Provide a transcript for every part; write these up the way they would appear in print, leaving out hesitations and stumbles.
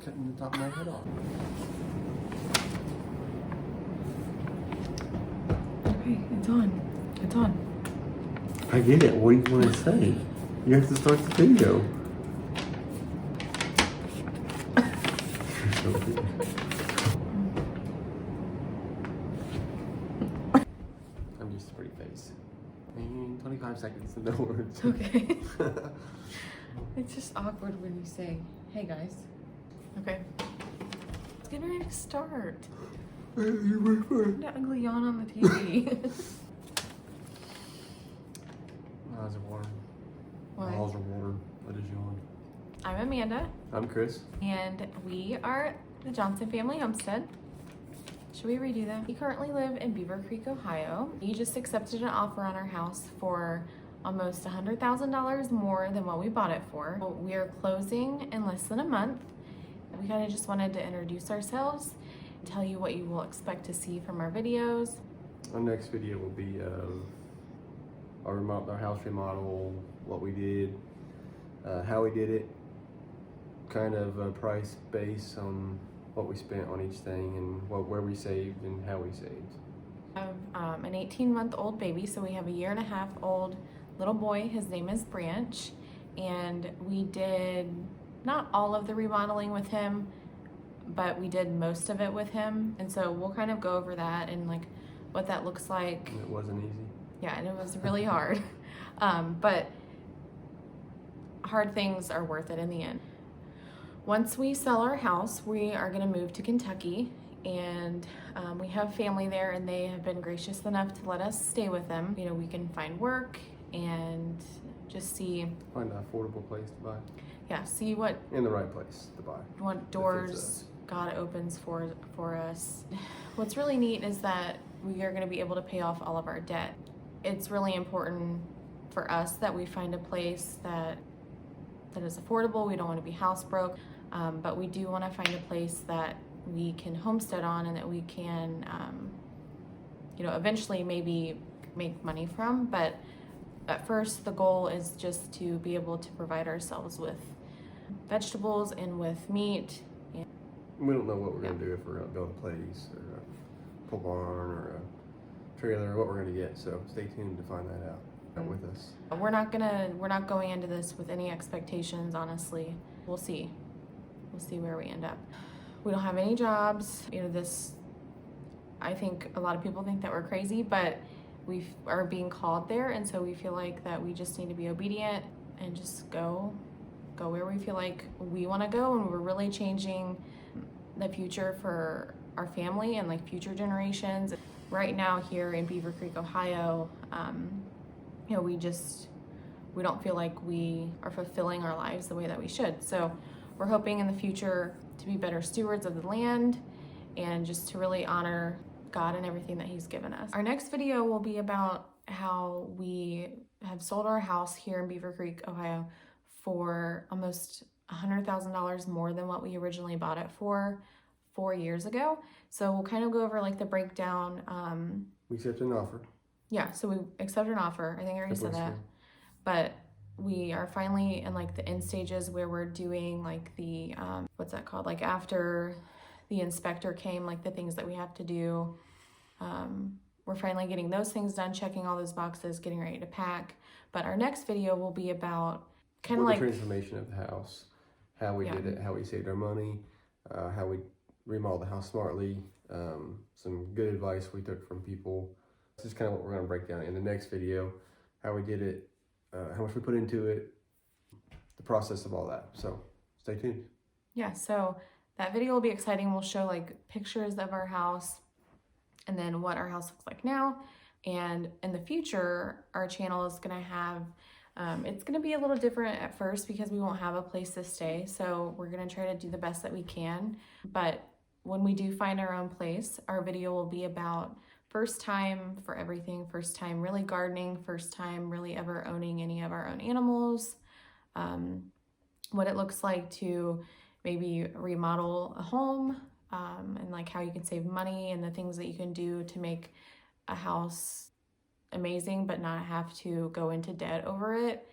cutting the top of my head off. Okay, it's on. It's on. I get it. What do you want to say? You have to start the video. You're so good. I'm just a pretty face. And 25 seconds, no words. Okay. It's just awkward when you say, hey guys. Okay. It's getting ready to start. That ugly yawn on the TV. My eyes are watering. Why? My eyes are watering. What is yawn? I'm Amanda, I'm Chris. and we are the Johnson Family Homestead. Should we redo that? We currently live in Beaver Creek, Ohio. We just accepted an offer on our house for almost $100,000 more than what we bought it for. We are closing in less than a month. We kind of just wanted to introduce ourselves, tell you what you will expect to see from our videos. Our next video will be our house remodel, what we did, how we did it, kind of a price base on what we spent on each thing and where we saved and how we saved. We have an 18-month-old baby, so we have a 1.5-year-old little boy. His name is Branch, and we did not all of the remodeling with him, but we did most of it with him, and so we'll kind of go over that and like what that looks like. And it wasn't easy. Yeah, and it was really hard, but hard things are worth it in the end. Once we sell our house, we are going to move to Kentucky, and we have family there, and they have been gracious enough to let us stay with them. You know, we can find work and just see. Find an affordable place to buy. Yeah, see what In the right place to buy. what doors God opens for us. What's really neat is that we are going to be able to pay off all of our debt. It's really important for us that we find a place that is affordable. We don't want to be house broke, but we do want to find a place that we can homestead on and that we can, eventually maybe make money from. But at first, the goal is just to be able to provide ourselves with vegetables and with meat. We don't know what we're going to do, if we're going to build a place or a pole barn or a trailer, or what we're going to get. So stay tuned to find that out. With us. We're not going into this with any expectations, honestly. We'll see where we end up. We don't have any jobs. I think a lot of people think that we're crazy, but we are being called there, and so we feel like that we just need to be obedient and just go where we feel like we want to go, and we're really changing the future for our family and like future generations. Right now here in Beaver Creek, Ohio, we don't feel like we are fulfilling our lives the way that we should. So we're hoping in the future to be better stewards of the land and just to really honor God and everything that He's given us. Our next video will be about how we have sold our house here in Beaver Creek, Ohio for almost $100,000 more than what we originally bought it for 4 years ago. So we'll kind of go over like the breakdown. We accepted an offer. Yeah, so we accepted an offer. I think I already said that. But we are finally in like the end stages where we're doing like the, what's that called? Like after the inspector came, like the things that we have to do. We're finally getting those things done, checking all those boxes, getting ready to pack. But our next video will be about kind of like the transformation of the house, how we did it, how we saved our money, how we remodeled the house smartly, some good advice we took from people. This is kind of what we're going to break down in the next video, how we did it, how much we put into it, the process of all that. So stay tuned. Yeah, so that video will be exciting. We'll show like pictures of our house and then what our house looks like now. And in the future, our channel is going to have, it's going to be a little different at first because we won't have a place to stay. So we're going to try to do the best that we can. But when we do find our own place, our video will be about first time for everything, first time really gardening, first time really ever owning any of our own animals, what it looks like to maybe remodel a home, and like how you can save money and the things that you can do to make a house amazing but not have to go into debt over it,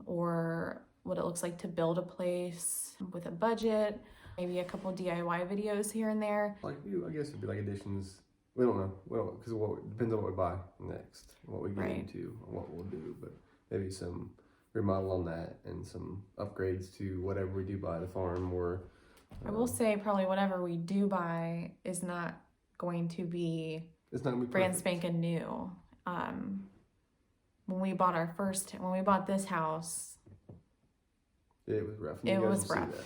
or what it looks like to build a place with a budget, maybe a couple DIY videos here and there. Like, I guess it'd be like additions. We don't know. Well, because depends on what we buy next, what we get Right. into, and what we'll do. But maybe some remodel on that and some upgrades to whatever we do buy the farm. Or I will say probably whatever we do buy is not going to be it's not gonna be brand perfect. spanking new. When we bought this house, It was rough. it was rough.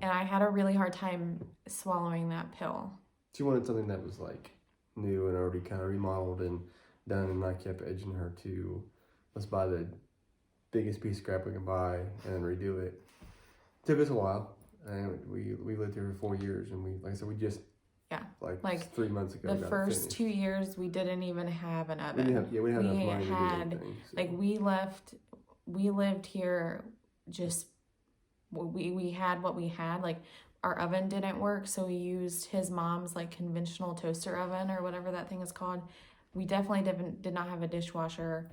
And I had a really hard time swallowing that pill. She wanted something that was like new and already kind of remodeled and done, and I kept edging her to let's buy the biggest piece of crap we can buy and then redo it. Took us a while, and we lived here for 4 years, and like I said, we just like 3 months ago. The first 2 years, we didn't even have an oven. We didn't have enough money to do anything. So. Like we lived here just we had what we had. Like our oven didn't work, so we used his mom's like conventional toaster oven or whatever that thing is called. We definitely did not have a dishwasher.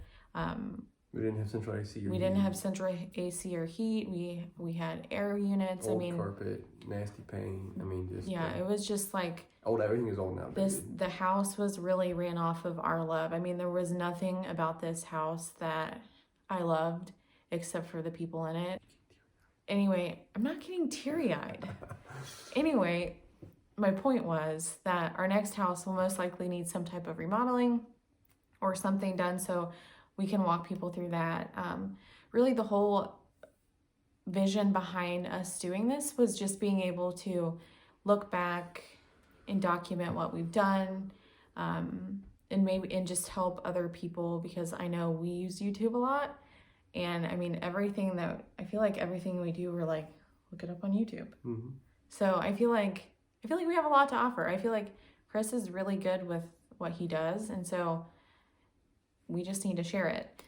We didn't have central AC. We didn't have central AC or heat. We had air units. Old carpet, nasty paint. I mean, just it was just like old. Everything is old now. The house was really ran off of our love. I mean, there was nothing about this house that I loved except for the people in it. Anyway, I'm not getting teary-eyed. Anyway, my point was that our next house will most likely need some type of remodeling or something done so we can walk people through that. Really, the whole vision behind us doing this was just being able to look back and document what we've done, and just help other people, because I know we use YouTube a lot. And I mean, I feel like everything we do, we're like, look it up on YouTube. Mm-hmm. So I feel like we have a lot to offer. I feel like Chris is really good with what he does, and so we just need to share it.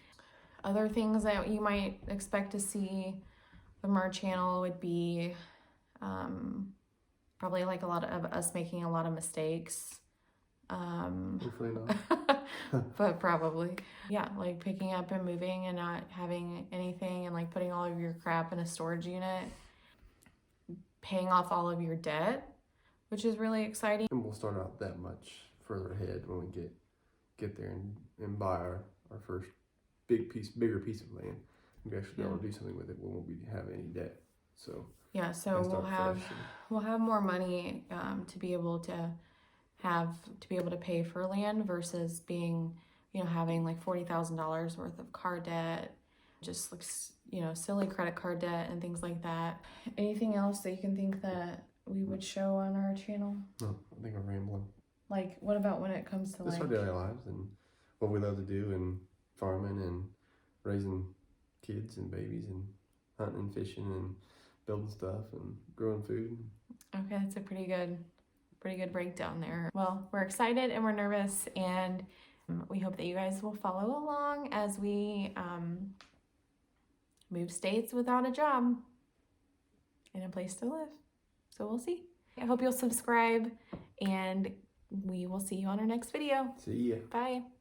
Other things that you might expect to see from our channel would be probably like a lot of us making a lot of mistakes. Hopefully not. But probably. Yeah, like picking up and moving and not having anything, and like putting all of your crap in a storage unit. Paying off all of your debt, which is really exciting. And we'll start out that much further ahead when we get there and buy our first bigger piece of land. We actually be able to do something with it. We won't have any debt. So yeah, so we'll have more money to be able to pay for land versus being, having like $40,000 worth of car debt, just like, silly credit card debt and things like that. Anything else that you can think that we would show on our channel? No, I think I'm rambling. Like, what about when it comes to just our daily lives and what we love to do, and farming and raising kids and babies and hunting and fishing and building stuff and growing food. Okay, that's a pretty good breakdown there. Well, we're excited and we're nervous, and we hope that you guys will follow along as we move states without a job and a place to live. So we'll see. I hope you'll subscribe, and we will see you on our next video. See ya. Bye.